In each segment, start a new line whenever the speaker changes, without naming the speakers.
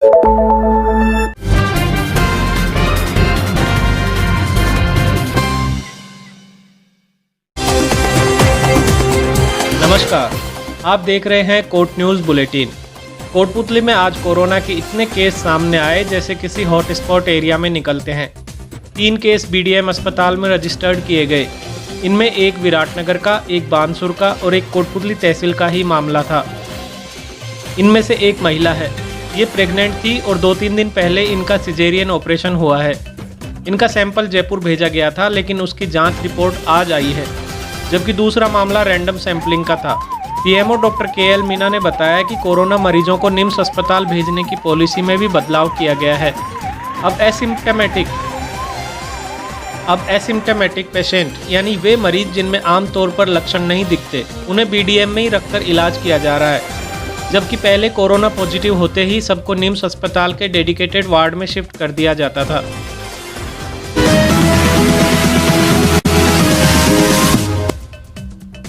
नमस्कार, आप देख रहे हैं कोट न्यूज़ बुलेटिन। कोटपुतली में आज कोरोना के इतने केस सामने आए जैसे किसी हॉटस्पॉट एरिया में निकलते हैं। 3 केस बीडीएम अस्पताल में रजिस्टर्ड किए गए। इनमें एक विराटनगर का, एक बानसूर का और एक कोटपुतली तहसील का ही मामला था। इनमें से एक महिला है, ये प्रेग्नेंट थी और 2-3 दिन पहले इनका सिजेरियन ऑपरेशन हुआ है। इनका सैंपल जयपुर भेजा गया था, लेकिन उसकी जांच रिपोर्ट आज आई है। जबकि दूसरा मामला रैंडम सैंपलिंग का था। पीएमओ डॉक्टर केएल मीना ने बताया कि कोरोना मरीजों को निम्स अस्पताल भेजने की पॉलिसी में भी बदलाव किया गया है। अब एसिम्प्टोमेटिक पेशेंट यानी वे मरीज जिनमें आमतौर पर लक्षण नहीं दिखते, उन्हें बीडीएम में ही रखकर इलाज किया जा रहा है। जबकि पहले कोरोना पॉजिटिव होते ही सबको निम्स अस्पताल के डेडिकेटेड वार्ड में शिफ्ट कर दिया जाता था।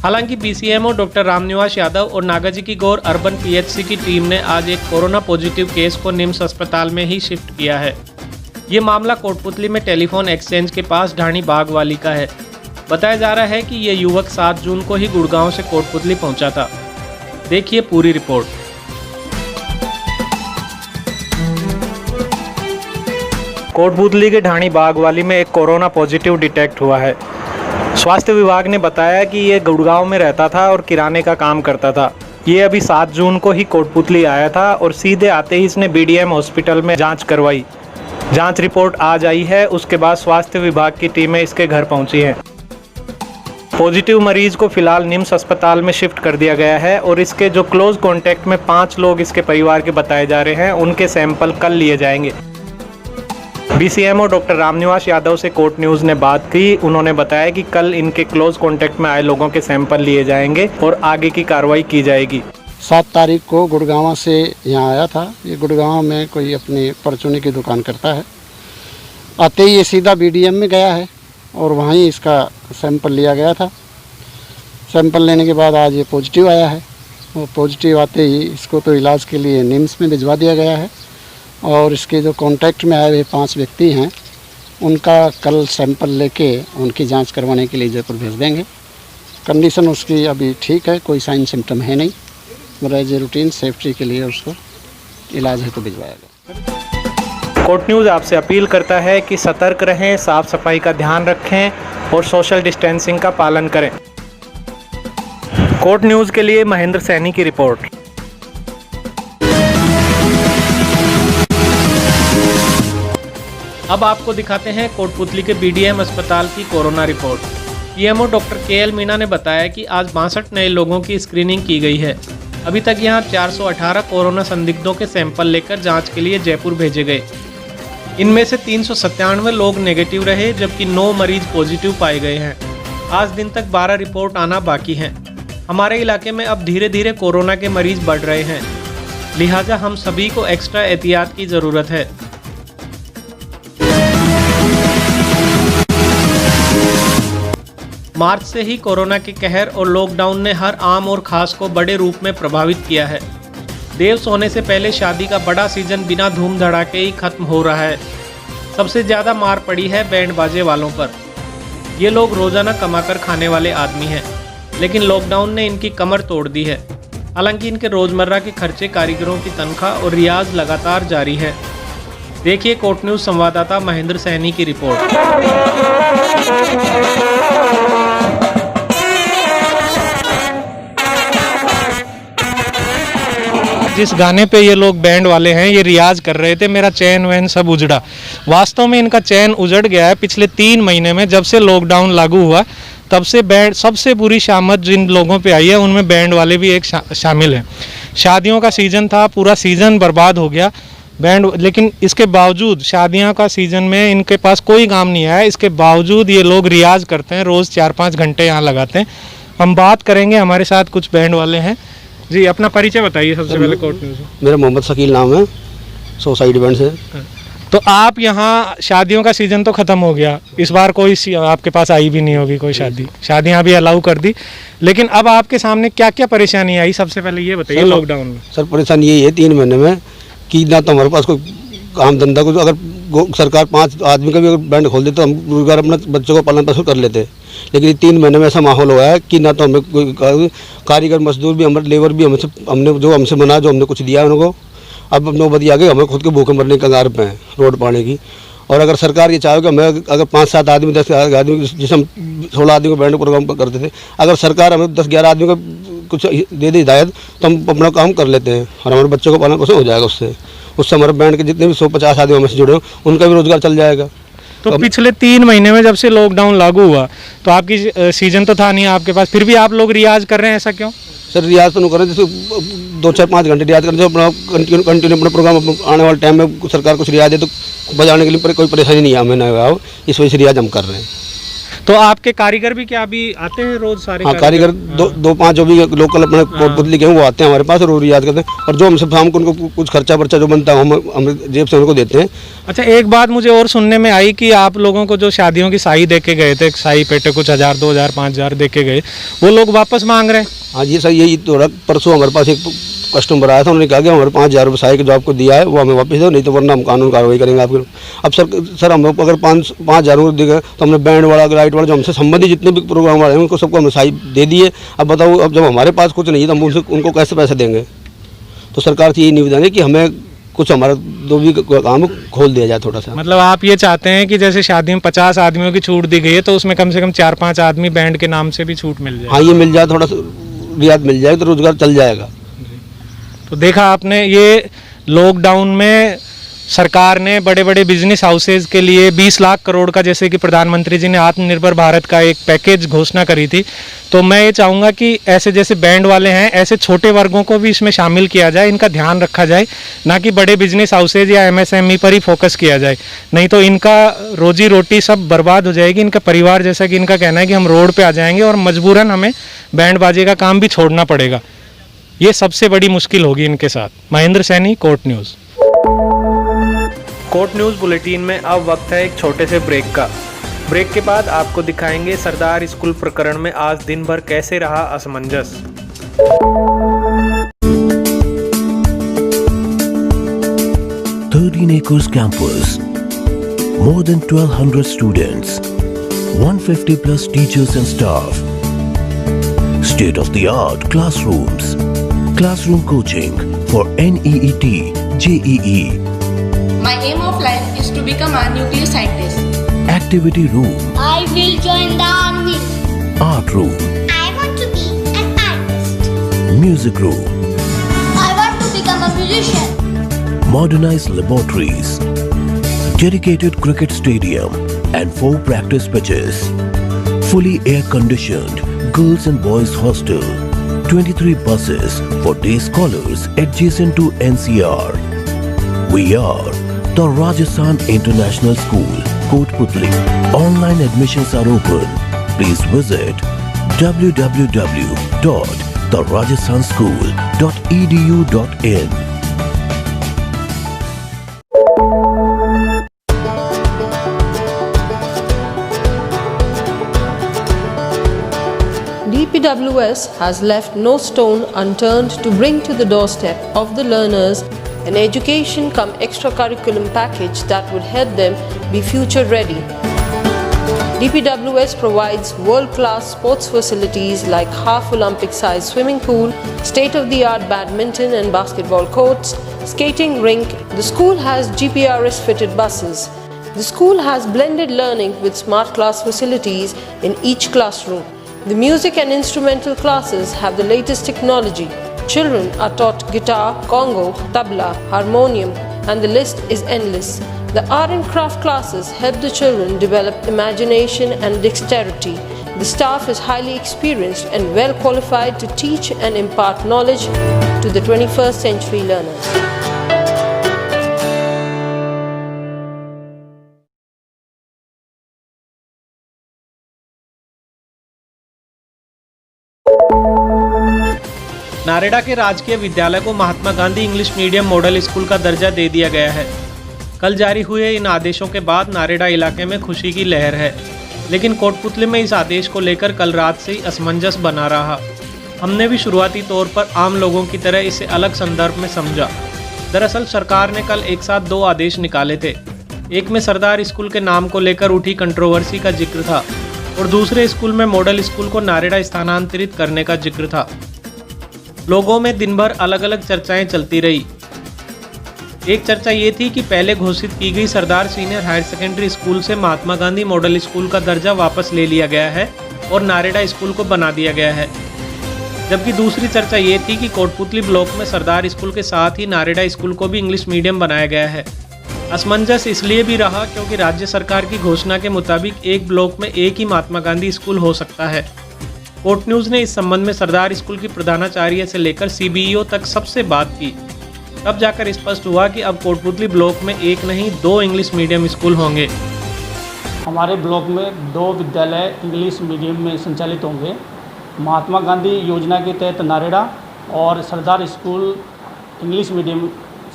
हालांकि बीसीएमओ डॉक्टर रामनिवास यादव और नागाजी की गौर अर्बन पीएचसी की टीम ने आज एक कोरोना पॉजिटिव केस को निम्स अस्पताल में ही शिफ्ट किया है। ये मामला कोटपुतली में टेलीफोन एक्सचेंज के पास ढाणी बाग वाली का है। बताया जा रहा है कि ये युवक 7 जून को ही गुड़गांव से कोटपुतली पहुंचा था। देखिए पूरी रिपोर्ट। कोटपुतली के ढाणी बाग वाली में एक कोरोना पॉजिटिव डिटेक्ट हुआ है। स्वास्थ्य विभाग ने बताया कि ये गुड़गांव में रहता था और किराने का काम करता था। ये अभी 7 जून को ही कोटपुतली आया था और सीधे आते ही इसने बीडीएम हॉस्पिटल में जांच करवाई। जांच रिपोर्ट आज आई है। उसके बाद स्वास्थ्य विभाग की टीमें इसके घर पहुंची हैं। पॉजिटिव मरीज को फिलहाल निम्स अस्पताल में शिफ्ट कर दिया गया है और इसके जो क्लोज कॉन्टैक्ट में 5 लोग इसके परिवार के बताए जा रहे हैं, उनके सैंपल कल लिए जाएंगे। बीसीएमओ डॉक्टर रामनिवास यादव से कोट न्यूज़ ने बात की। उन्होंने बताया कि कल इनके क्लोज कॉन्टैक्ट में आए लोगों के सैंपल लिए जाएंगे और आगे की कार्रवाई की जाएगी।
7 तारीख को गुड़गांव से यहाँ आया था। ये गुड़गांव में कोई अपनी परचूनी की दुकान करता है। आते ही ये सीधा बीडीएम में गया है और वहीं इसका सैंपल लिया गया था। सैंपल लेने के बाद आज ये पॉजिटिव आया है। वो पॉजिटिव आते ही इसको तो इलाज के लिए निम्स में भिजवा दिया गया है और इसके जो कांटेक्ट में आए हुए 5 व्यक्ति हैं, उनका कल सैंपल लेके उनकी जांच करवाने के लिए जयपुर भेज देंगे। कंडीशन उसकी अभी ठीक है, कोई साइन सिम्टम है नहीं। एज ए रूटीन सेफ्टी के लिए उसको इलाज है तो भिजवाया गया।
कोट न्यूज़ आपसे अपील करता है कि सतर्क रहें, साफ सफाई का ध्यान रखें और सोशल डिस्टेंसिंग का पालन करें। कोट न्यूज़ के लिए महेंद्र सैनी की रिपोर्ट। अब आपको दिखाते हैं कोटपुतली के बीडीएम अस्पताल की corona report. PMO doctor KL Meena ने बताया कि आज 62 नए लोगों की स्क्रीनिंग की गई है। अभी तक यहां 418 कोरोना संदिग्धों के सैंपल लेकर जांच के लिए जयपुर भेजे गए। इनमें से 397 लोग नेगेटिव रहे, जबकि 9 मरीज पॉजिटिव पाए गए हैं। आज दिन तक 12 रिपोर्ट आना बाकी हैं। हमारे इलाके में अब धीरे धीरे कोरोना के मरीज बढ़ रहे हैं, लिहाजा हम सभी को एक्स्ट्रा एहतियात की ज़रूरत है। मार्च से ही कोरोना के कहर और लॉकडाउन ने हर आम और खास को बड़े रूप में प्रभावित किया है। देव सोने से पहले शादी का बड़ा सीजन बिना धूम धड़ाके ही खत्म हो रहा है। सबसे ज़्यादा मार पड़ी है बैंड बाजे वालों पर। ये लोग रोज़ाना कमाकर खाने वाले आदमी हैं, लेकिन लॉकडाउन ने इनकी कमर तोड़ दी है। हालांकि इनके रोज़मर्रा के खर्चे, कारीगरों की तनख्वाह और रियाज लगातार जारी है। देखिए कोट न्यूज़ संवाददाता महेंद्र सैनी की रिपोर्ट। जिस गाने पे ये लोग बैंड वाले हैं, ये रियाज कर रहे थे, मेरा चैन वैन सब उजड़ा। वास्तव में इनका चैन उजड़ गया है पिछले 3 महीने में। जब से लॉकडाउन लागू हुआ तब से बैंड, सबसे बुरी शामत जिन लोगों पे आई है उनमें बैंड वाले भी एक शामिल हैं। शादियों का सीज़न था, पूरा सीज़न बर्बाद हो गया बैंड। लेकिन इसके बावजूद शादियों का सीज़न में इनके पास कोई काम नहीं आया। इसके बावजूद ये लोग रियाज करते हैं, रोज़ 4-5 घंटे यहाँ लगाते हैं। हम बात करेंगे, हमारे साथ कुछ बैंड वाले हैं। जी, अपना परिचय बताइए सबसे पहले कोट न्यूज़।
मेरा मोहम्मद शकील नाम है, सोसाइटी बैंड से।
तो आप यहाँ, शादियों का सीज़न तो ख़त्म हो गया, इस बार कोई आपके पास आई भी नहीं होगी कोई शादियाँ भी अलाउ कर दी, लेकिन अब आपके सामने क्या क्या परेशानी आई, सबसे पहले ये बताइए लॉकडाउन में।
सर परेशानी यही है, 3 महीने में
कि ना तो हमारे पास कोई काम धंधा को, अगर सरकार 5 आदमी का भी अगर बैंड खोल दे तो हम रोजगार अपने बच्चों को पालन पोषण कर लेते हैं। लेकिन ये 3 महीने में ऐसा माहौल हुआ है कि ना तो हमें कोई कारीगर मजदूर भी, हमारे लेबर भी हमने जो हमसे बना, जो हमने कुछ दिया उनको, अब नौबत आ गई, हमें खुद के भूखे मरने के कगार पे हैं रोड पाने की। और अगर सरकार ये चाहे कि हमें अगर 5-7 आदमी 10 आदमी, जिसे हम 16 आदमी को बैंड प्रोग्राम करते थे, अगर सरकार हमें 10-11 आदमी को कुछ दे दे हिदायत तो हम अपना काम कर लेते हैं और हमारे बच्चों को पालन पोषण हो जाएगा उससे हमारे बैंड के जितने भी 150 आदमी हमसे जुड़े हो उनका भी रोजगार चल जाएगा।
तो पिछले 3 महीने में जब से लॉकडाउन लागू हुआ तो आपकी सीजन तो था नहीं आपके पास, फिर भी आप लोग रियाज कर रहे हैं, ऐसा क्यों?
सर रियाज तो नहीं कर रहे, जैसे 2-4-5 घंटे रियाज करें, जो अपना कंटिन्यू अपना प्रोग्राम आने वाले टाइम में सरकार कुछ रियाज दे तो बजाने के लिए कोई परेशानी नहीं है हमें ना, इस वजह से रियाज हम कर रहे हैं।
तो आपके कारीगर भी क्या अभी आते हैं रोज सारे?
हाँ, कारीगर 2-5 जो भी लोकल अपने कोटपुतली के हैं वो आते हैं हमारे पास और वो रियाज करते हैं, और जो हमसे शाम को उनको कुछ खर्चा वर्चा जो बनता है हम जेब से उनको देते हैं।
अच्छा, एक बात मुझे और सुनने में आई कि आप लोगों को जो शादियों की साई दे के गए थे, साई पेटे कुछ 1000, 2000, 5000 दे के गए, वो लोग वापस मांग रहे हैं?
हाँ जी सर, यही तो परसों हमारे पास एक कस्टमर आया था, उन्होंने कहा कि हमारे 5000 रुपये साई का जो आपको दिया है वो हमें वापस दो, नहीं तो वरना हम कानून कार्रवाई करेंगे आपके। अब सर हम अगर 5,000 रुपये देंगे तो हमने बैंड वाला, लाइट वाला, जो हमसे संबंधित जितने भी प्रोग्राम वाले हैं उनको सबको हमने साई दे दिए। अब बताओ, अब जब हमारे पास कुछ नहीं है तो हम उनको कैसे पैसे देंगे? तो सरकार से यही निवेदन है कि हमें कुछ हमारा जो भी काम खोल दिया जाए थोड़ा सा।
मतलब आप ये चाहते हैं कि जैसे शादी में 50 आदमियों की छूट दी गई है तो उसमें कम से कम 4-5 आदमी बैंड के नाम से भी छूट मिल जाए?
हाँ, ये मिल जाए, थोड़ा सा रियायत मिल जाए तो रोजगार चल जाएगा।
तो देखा आपने, ये लॉकडाउन में सरकार ने बड़े बड़े बिजनेस हाउसेज के लिए 20 लाख करोड़ का, जैसे कि प्रधानमंत्री जी ने आत्मनिर्भर भारत का एक पैकेज घोषणा करी थी, तो मैं ये चाहूँगा कि ऐसे जैसे बैंड वाले हैं ऐसे छोटे वर्गों को भी इसमें शामिल किया जाए, इनका ध्यान रखा जाए, ना कि बड़े बिजनेस हाउसेज या MSME पर ही फोकस किया जाए, नहीं तो इनका रोजी रोटी सब बर्बाद हो जाएगी। इनका परिवार, जैसा कि इनका कहना है कि हम रोड पर आ जाएंगे और मजबूरन हमें बैंड बाजे का काम भी छोड़ना पड़ेगा। ये सबसे बड़ी मुश्किल होगी इनके साथ। Mahendra Saini, court news. Court news bulletin में अब वक्त है एक छोटे से ब्रेक का। ब्रेक के बाद आपको दिखाएंगे सरदार स्कूल प्रकरण में आज दिन भर कैसे रहा असमंजस।
13 acres campus, more than 1200 students, 150 plus teachers and staff, state-of-the-art classrooms, classroom coaching for NEET, JEE.
My aim of life is to become a nuclear scientist.
Activity room,
I will join the army.
art room,
I want to be an artist.
music room,
I want to become a musician.
modernized laboratories, dedicated cricket stadium and 4 practice pitches, fully air-conditioned girls and boys hostel, 23 buses for day scholars adjacent to NCR. We are the Rajasthan International School, Kotputli. Online admissions are open. Please visit www.therajasthanschool.edu.in.
DPWS has left no stone unturned to bring to the doorstep of the learners an education cum extracurriculum package that would help them be future ready. DPWS provides world-class sports facilities like half Olympic-sized swimming pool, state-of-the-art badminton and basketball courts, skating rink. The school has GPRS-fitted buses. The school has blended learning with smart class facilities in each classroom. The music and instrumental classes have the latest technology. Children are taught guitar, congo, tabla, harmonium, and the list is endless. The art and craft classes help the children develop imagination and dexterity. The staff is highly experienced and well qualified to teach and impart knowledge to the 21st century learners.
Nareda के राजकीय विद्यालय को Mahatma Gandhi English medium model school का दर्जा दे दिया गया है। कल जारी हुए इन आदेशों के बाद नारेड़ा इलाके में खुशी की लहर है, लेकिन कोटपुतली में इस आदेश को लेकर कल रात से ही असमंजस बना रहा। हमने भी शुरुआती तौर पर आम लोगों की तरह इसे अलग संदर्भ में समझा। दरअसल सरकार ने कल एक साथ 2 आदेश निकाले थे। एक में सरदार स्कूल के नाम को लेकर उठी कंट्रोवर्सी का जिक्र था और दूसरे स्कूल में मॉडल स्कूल को नारेड़ा स्थानांतरित करने का जिक्र था। लोगों में दिन भर अलग अलग चर्चाएं चलती रही। एक चर्चा ये थी कि पहले घोषित की गई सरदार सीनियर हायर सेकेंडरी स्कूल से महात्मा गांधी मॉडल स्कूल का दर्जा वापस ले लिया गया है और नारेड़ा स्कूल को बना दिया गया है, जबकि दूसरी चर्चा ये थी कि कोटपुतली ब्लॉक में सरदार स्कूल के साथ ही नारेड़ा स्कूल को भी इंग्लिश मीडियम बनाया गया है। असमंजस इसलिए भी रहा क्योंकि राज्य सरकार की घोषणा के मुताबिक एक ब्लॉक में एक ही महात्मा गांधी स्कूल हो सकता है। कोर्ट न्यूज़ ने इस संबंध में सरदार स्कूल की प्रधानाचार्य से लेकर CBEO तक सबसे बात की। तब जाकर स्पष्ट हुआ कि अब कोटपुतली ब्लॉक में एक नहीं 2 इंग्लिश मीडियम स्कूल होंगे।
हमारे ब्लॉक में 2 विद्यालय इंग्लिश मीडियम में संचालित होंगे। महात्मा गांधी योजना के तहत नारेड़ा और सरदार स्कूल इंग्लिश मीडियम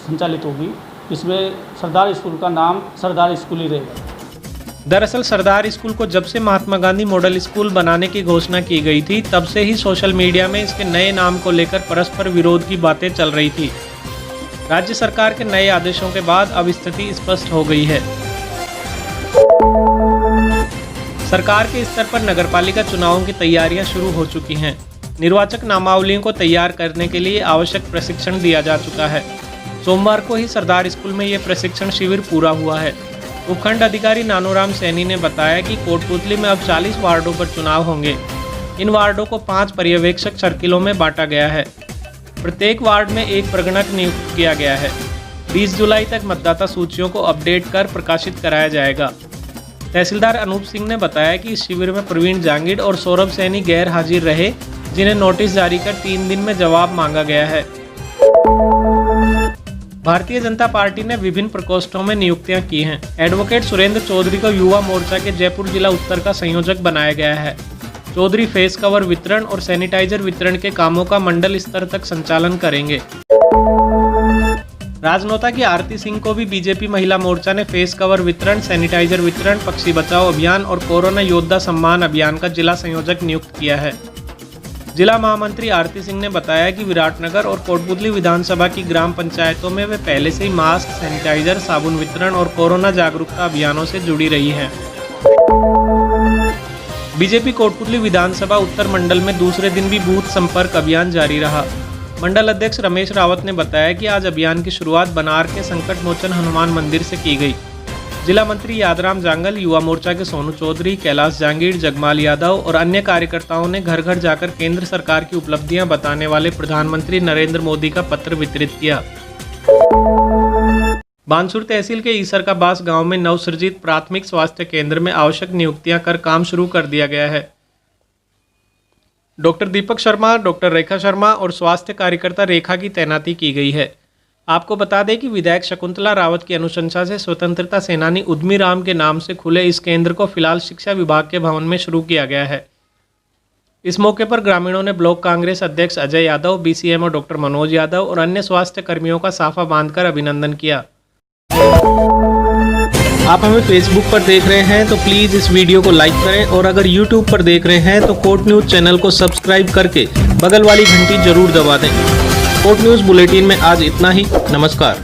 संचालित होगी। इसमें सरदार स्कूल का नाम सरदार स्कूल ही रहेगा।
दरअसल सरदार स्कूल को जब से महात्मा गांधी मॉडल स्कूल बनाने की घोषणा की गई थी, तब से ही सोशल मीडिया में इसके नए नाम को लेकर परस्पर विरोध की बातें चल रही थी। राज्य सरकार के नए आदेशों के बाद अब स्थिति स्पष्ट हो गई है। सरकार के स्तर पर नगरपालिका चुनावों की तैयारियां शुरू हो चुकी हैं। निर्वाचक नामावलियों को तैयार करने के लिए आवश्यक प्रशिक्षण दिया जा चुका है। सोमवार को ही सरदार स्कूल में यह प्रशिक्षण शिविर पूरा हुआ है। उपखंड अधिकारी नानूराम सैनी ने बताया कि कोटपुतली में अब 40 वार्डों पर चुनाव होंगे। इन वार्डों को 5 पर्यवेक्षक सर्किलों में बांटा गया है। प्रत्येक वार्ड में एक प्रगणक नियुक्त किया गया है। 20 जुलाई तक मतदाता सूचियों को अपडेट कर प्रकाशित कराया जाएगा। तहसीलदार अनूप सिंह ने बताया कि इस शिविर में प्रवीण जांगिड़ और सौरभ सैनी गैर हाजिर रहे, जिन्हें नोटिस जारी कर 3 दिन में जवाब मांगा गया है। भारतीय जनता पार्टी ने विभिन्न प्रकोष्ठों में नियुक्तियां की हैं। एडवोकेट सुरेंद्र चौधरी को युवा मोर्चा के जयपुर जिला उत्तर का संयोजक बनाया गया है। चौधरी फेस कवर वितरण और सैनिटाइजर वितरण के कामों का मंडल स्तर तक संचालन करेंगे। राजनौता की आरती सिंह को भी बीजेपी महिला मोर्चा ने फेस कवर वितरण, सैनिटाइजर वितरण, पक्षी बचाओ अभियान और कोरोना योद्धा सम्मान अभियान का जिला संयोजक नियुक्त किया है। जिला महामंत्री आरती सिंह ने बताया कि विराटनगर और कोटपुतली विधानसभा की ग्राम पंचायतों में वे पहले से ही मास्क, सैनिटाइजर, साबुन वितरण और कोरोना जागरूकता अभियानों से जुड़ी रही हैं। बीजेपी कोटपुतली विधानसभा उत्तर मंडल में दूसरे दिन भी बूथ संपर्क अभियान जारी रहा। मंडल अध्यक्ष रमेश रावत ने बताया कि आज अभियान की शुरुआत बनार के संकट मोचन हनुमान मंदिर से की गई। जिला मंत्री यादराम जांगल, युवा मोर्चा के सोनू चौधरी, कैलाश जांगीड़, जगमाल यादव और अन्य कार्यकर्ताओं ने घर घर जाकर केंद्र सरकार की उपलब्धियां बताने वाले प्रधानमंत्री नरेंद्र मोदी का पत्र वितरित किया। बानसूर तहसील के ईसरकाबास गांव में नवसृजित प्राथमिक स्वास्थ्य केंद्र में आवश्यक नियुक्तियां कर काम शुरू कर दिया गया है। डॉक्टर दीपक शर्मा, डॉक्टर रेखा शर्मा और स्वास्थ्य कार्यकर्ता रेखा की तैनाती की गई है। आपको बता दें कि विधायक शकुंतला रावत की अनुशंसा से स्वतंत्रता सेनानी उद्यमी राम के नाम से खुले इस केंद्र को फिलहाल शिक्षा विभाग के भवन में शुरू किया गया है। इस मौके पर ग्रामीणों ने ब्लॉक कांग्रेस अध्यक्ष अजय यादव, BCMO डॉक्टर मनोज यादव और अन्य स्वास्थ्य कर्मियों का साफा बांधकर अभिनंदन किया। आप हमें फेसबुक पर देख रहे हैं तो प्लीज़ इस वीडियो को लाइक करें और अगर यूट्यूब पर देख रहे हैं तो कोट न्यूज़ चैनल को सब्सक्राइब करके बगल वाली घंटी जरूर दबा दें। कोट न्यूज़ बुलेटिन में आज इतना ही। नमस्कार।